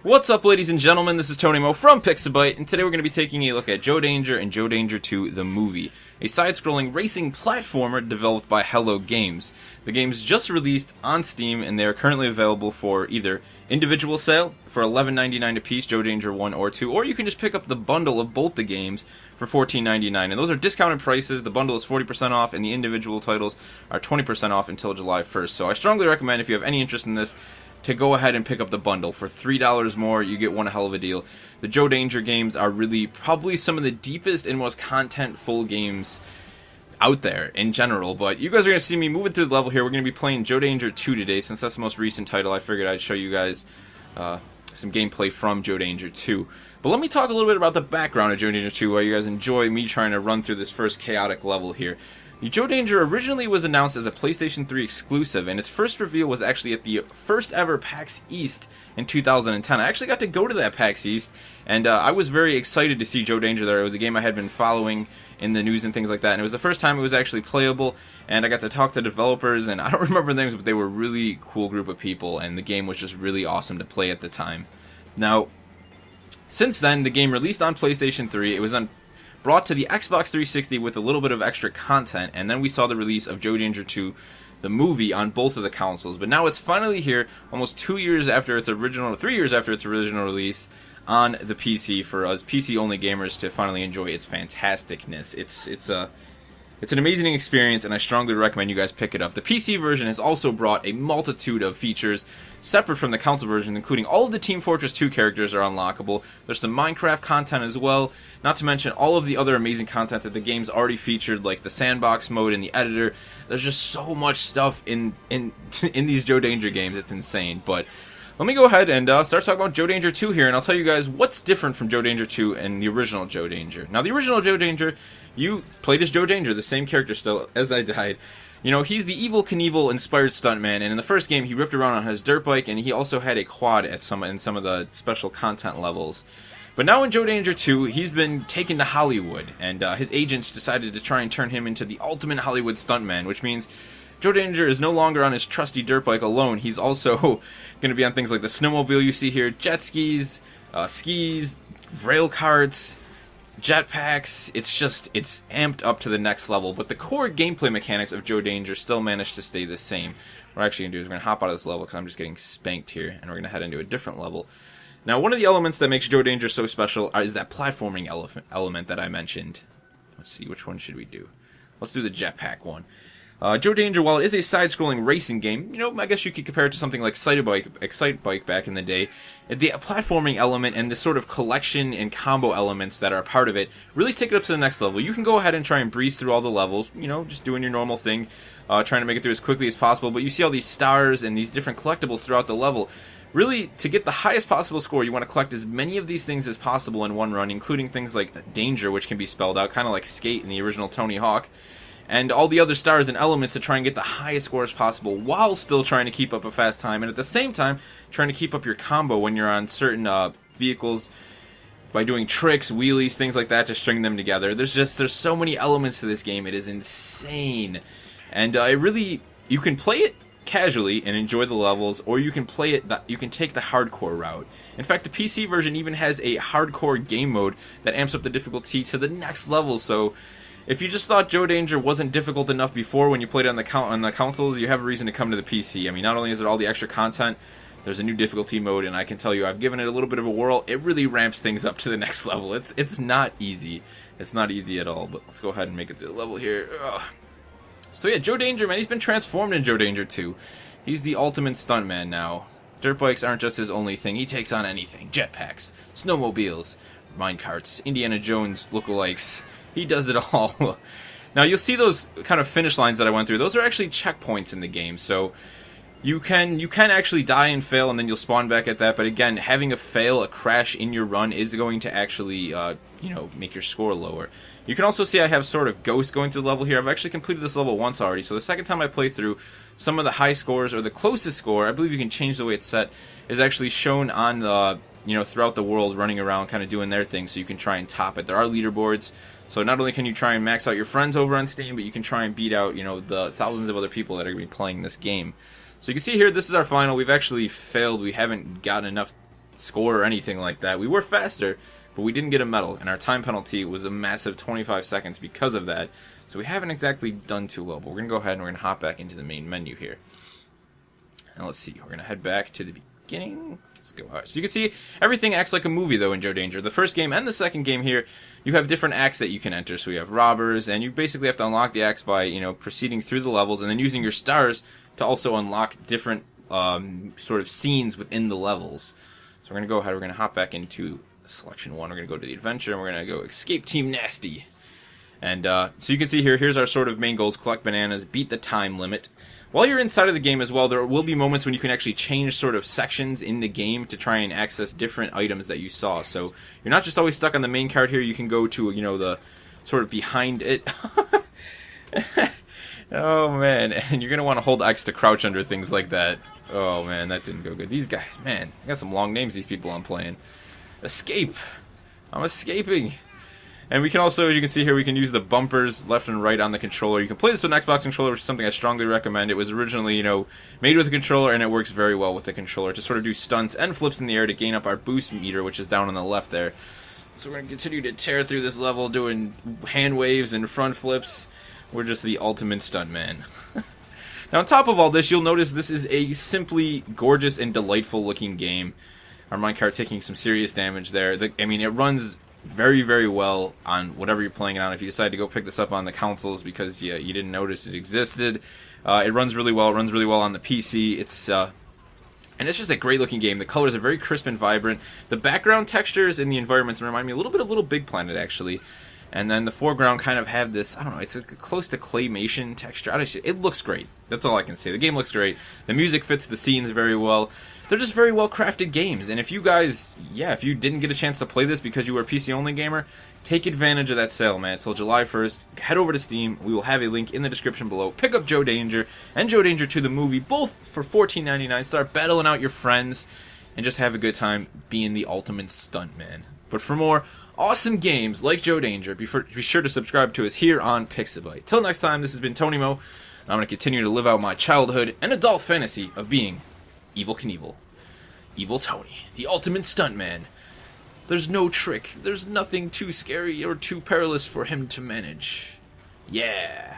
What's up, ladies and gentlemen? This is Tony Mo from Pixabyte, and today we're going to be taking a look at Joe Danger and Joe Danger 2 The Movie, a side-scrolling racing platformer developed by Hello Games. The game's just released on Steam, and they are currently available for either individual sale for $11.99 a piece, Joe Danger 1 or 2, or you can just pick up the bundle of both the games for $14.99, and those are discounted prices. The bundle is 40% off, and the individual titles are 20% off until July 1st. So I strongly recommend, if you have any interest in this, to go ahead and pick up the bundle. For $3 more, you get one hell of a deal. The Joe Danger games are really probably some of the deepest and most content-full games out there in general, but you guys are going to see me moving through the level here. We're going to be playing Joe Danger 2 today. Since that's the most recent title, I figured I'd show you guys some gameplay from Joe Danger 2. But let me talk a little bit about the background of Joe Danger 2 while you guys enjoy me trying to run through this first chaotic level here. Joe Danger originally was announced as a PlayStation 3 exclusive, and its first reveal was actually at the first ever PAX East in 2010. I actually got to go to that PAX East, and I was very excited to see Joe Danger there. It was a game I had been following in the news and things like that, and it was the first time it was actually playable, and I got to talk to developers, and I don't remember their names, but they were a really cool group of people, and the game was just really awesome to play at the time. Now, since then, the game released on PlayStation 3. It was brought to the Xbox 360 with a little bit of extra content, and then we saw the release of Joe Danger 2, the movie, on both of the consoles. But now it's finally here, almost 3 years after its original release, on the PC for us PC-only gamers to finally enjoy its fantasticness. It's an amazing experience, and I strongly recommend you guys pick it up. The PC version has also brought a multitude of features separate from the console version, including all of the Team Fortress 2 characters are unlockable. There's some Minecraft content as well, not to mention all of the other amazing content that the game's already featured, like the sandbox mode and the editor. There's just so much stuff in these Joe Danger games, it's insane. But let me go ahead and start talking about Joe Danger 2 here, and I'll tell you guys what's different from Joe Danger 2 and the original Joe Danger. Now, the original Joe Danger, you played as Joe Danger, the same character still, as I died. You know, he's the Evel Knievel-inspired stuntman, and in the first game, he ripped around on his dirt bike, and he also had a quad in some of the special content levels. But now in Joe Danger 2, he's been taken to Hollywood, and his agents decided to try and turn him into the ultimate Hollywood stuntman, which means Joe Danger is no longer on his trusty dirt bike alone. He's also going to be on things like the snowmobile you see here, jet skis, skis, rail carts, jetpacks. It's amped up to the next level, but the core gameplay mechanics of Joe Danger still manage to stay the same. What we're actually going to do is we're going to hop out of this level because I'm just getting spanked here, and we're going to head into a different level. Now, one of the elements that makes Joe Danger so special is that platforming element that I mentioned. Let's see, which one should we do? Let's do the jetpack one. Joe Danger, while it is a side-scrolling racing game, you know, I guess you could compare it to something like Excite Bike back in the day. The platforming element and the sort of collection and combo elements that are a part of it really take it up to the next level. You can go ahead and try and breeze through all the levels, you know, just doing your normal thing, trying to make it through as quickly as possible, but you see all these stars and these different collectibles throughout the level. Really, to get the highest possible score, you want to collect as many of these things as possible in one run, including things like Danger, which can be spelled out, kind of like Skate in the original Tony Hawk, and all the other stars and elements to try and get the highest scores possible while still trying to keep up a fast time, and at the same time trying to keep up your combo when you're on certain vehicles by doing tricks, wheelies, things like that to string them together. There's so many elements to this game. It is insane, and you can play it casually and enjoy the levels, or you can play it. You can take the hardcore route. In fact, the PC version even has a hardcore game mode that amps up the difficulty to the next level. So if you just thought Joe Danger wasn't difficult enough before when you played it on the consoles, you have a reason to come to the PC. I mean, not only is it all the extra content, there's a new difficulty mode, and I can tell you, I've given it a little bit of a whirl. It really ramps things up to the next level. It's not easy. It's not easy at all, but let's go ahead and make it through the level here. Ugh. So yeah, Joe Danger, man, he's been transformed in Joe Danger 2. He's the ultimate stuntman now. Dirt bikes aren't just his only thing. He takes on anything. Jetpacks, snowmobiles, minecarts, Indiana Jones lookalikes. He does it all. Now, you'll see those kind of finish lines that I went through. Those are actually checkpoints in the game, so you can actually die and fail, and then you'll spawn back at that. But again, having a crash in your run is going to actually, make your score lower. You can also see I have sort of ghosts going through the level here. I've actually completed this level once already, so the second time I play through, some of the high scores, or the closest score, I believe you can change the way it's set, is actually shown on the, throughout the world, running around, kind of doing their thing, so you can try and top it. There are leaderboards, so not only can you try and max out your friends over on Steam, but you can try and beat out, the thousands of other people that are going to be playing this game. So you can see here, this is our final. We've actually failed. We haven't gotten enough score or anything like that. We were faster, but we didn't get a medal, and our time penalty was a massive 25 seconds because of that. So we haven't exactly done too well, but we're going to go ahead and we're going to hop back into the main menu here. And let's see, we're going to head back to the beginning. Let's go out. So you can see everything acts like a movie, though, in Joe Danger. The first game and the second game here, you have different acts that you can enter. So you have robbers, and you basically have to unlock the acts by, proceeding through the levels and then using your stars to also unlock different sort of scenes within the levels. So we're going to go ahead, we're going to hop back into selection 1. We're going to go to the adventure, and we're going to go escape Team Nasty. And so you can see here, here's our sort of main goals: collect bananas, beat the time limit. While you're inside of the game as well, there will be moments when you can actually change sort of sections in the game to try and access different items that you saw. So you're not just always stuck on the main card here. You can go to, the sort of behind it. Oh, man. And you're going to want to hold X to crouch under things like that. Oh, man, that didn't go good. These guys, man, I got some long names, these people I'm playing. Escape. I'm escaping. And we can also, as you can see here, we can use the bumpers left and right on the controller. You can play this with an Xbox controller, which is something I strongly recommend. It was originally, made with a controller, and it works very well with the controller to sort of do stunts and flips in the air to gain up our boost meter, which is down on the left there. So we're going to continue to tear through this level, doing hand waves and front flips. We're just the ultimate stuntman. Now, on top of all this, you'll notice this is a simply gorgeous and delightful looking game. Our minecart taking some serious damage there. It runs very, very well on whatever you're playing it on. If you decide to go pick this up on the consoles because you didn't notice it existed, it runs really well. It runs really well on the PC. And it's just a great looking game. The colors are very crisp and vibrant. The background textures in the environments remind me a little bit of Little Big Planet, actually. And then the foreground kind of have this, I don't know, it's close to claymation texture. It looks great. That's all I can say. The game looks great. The music fits the scenes very well. They're just very well crafted games. And if you guys, if you didn't get a chance to play this because you were a PC only gamer, take advantage of that sale, man. Until July 1st, head over to Steam. We will have a link in the description below. Pick up Joe Danger and Joe Danger 2 the movie, both for $14.99. Start battling out your friends and just have a good time being the ultimate stuntman. But for more awesome games like Joe Danger, be sure to subscribe to us here on Pixabay. Till next time, this has been Tony Mo, and I'm going to continue to live out my childhood and adult fantasy of being Evel Knievel. Evil Tony, the ultimate stuntman. There's no trick, there's nothing too scary or too perilous for him to manage. Yeah.